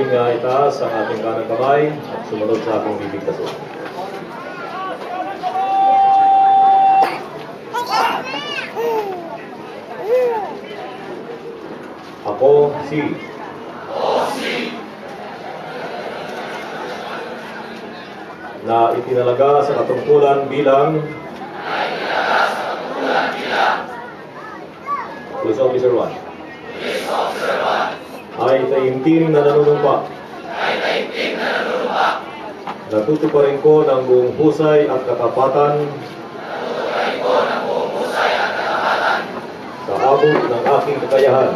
Muling itaas ang ating kanang kamay at sumunod sa aking bibigtasin. Ako si na itinalaga sa katungkulan bilang Police Officer 1 ay taimtim na nanunumpa. Natutuparin ko ng buong husay at katapatan sa abot ng aking kakayahan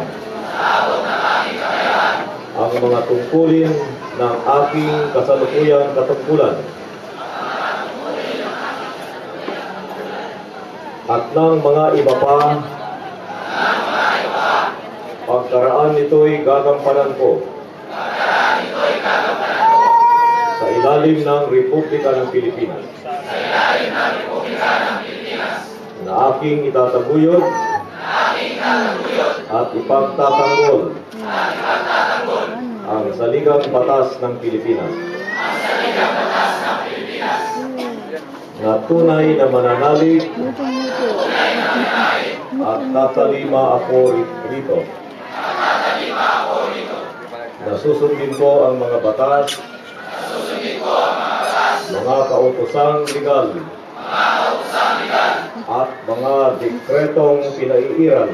ang mga tungkulin ng aking kasalukuyang katungkulan at ng mga iba pa. Pagkaraan nito'y gagampanan ko sa ilalim ng Republika ng Pilipinas na aking itataguyod at ipagtatanggol ang saligang batas ng Pilipinas na tunay na mananalig at tatalima ako rito. Nasusundin ko ang mga batas, mga kautosang legal, at mga dekretong pinaiiral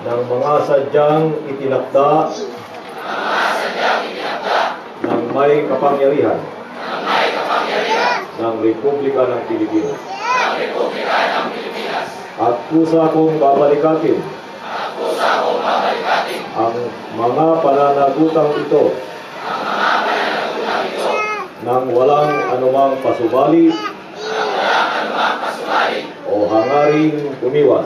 ng mga sadyang itinakda ng may kapangyarihan ng Republika ng Pilipinas. At kusa kong babalikatin ang mga pananagutang ito nang walang anumang pasubali o hangaring umiwas.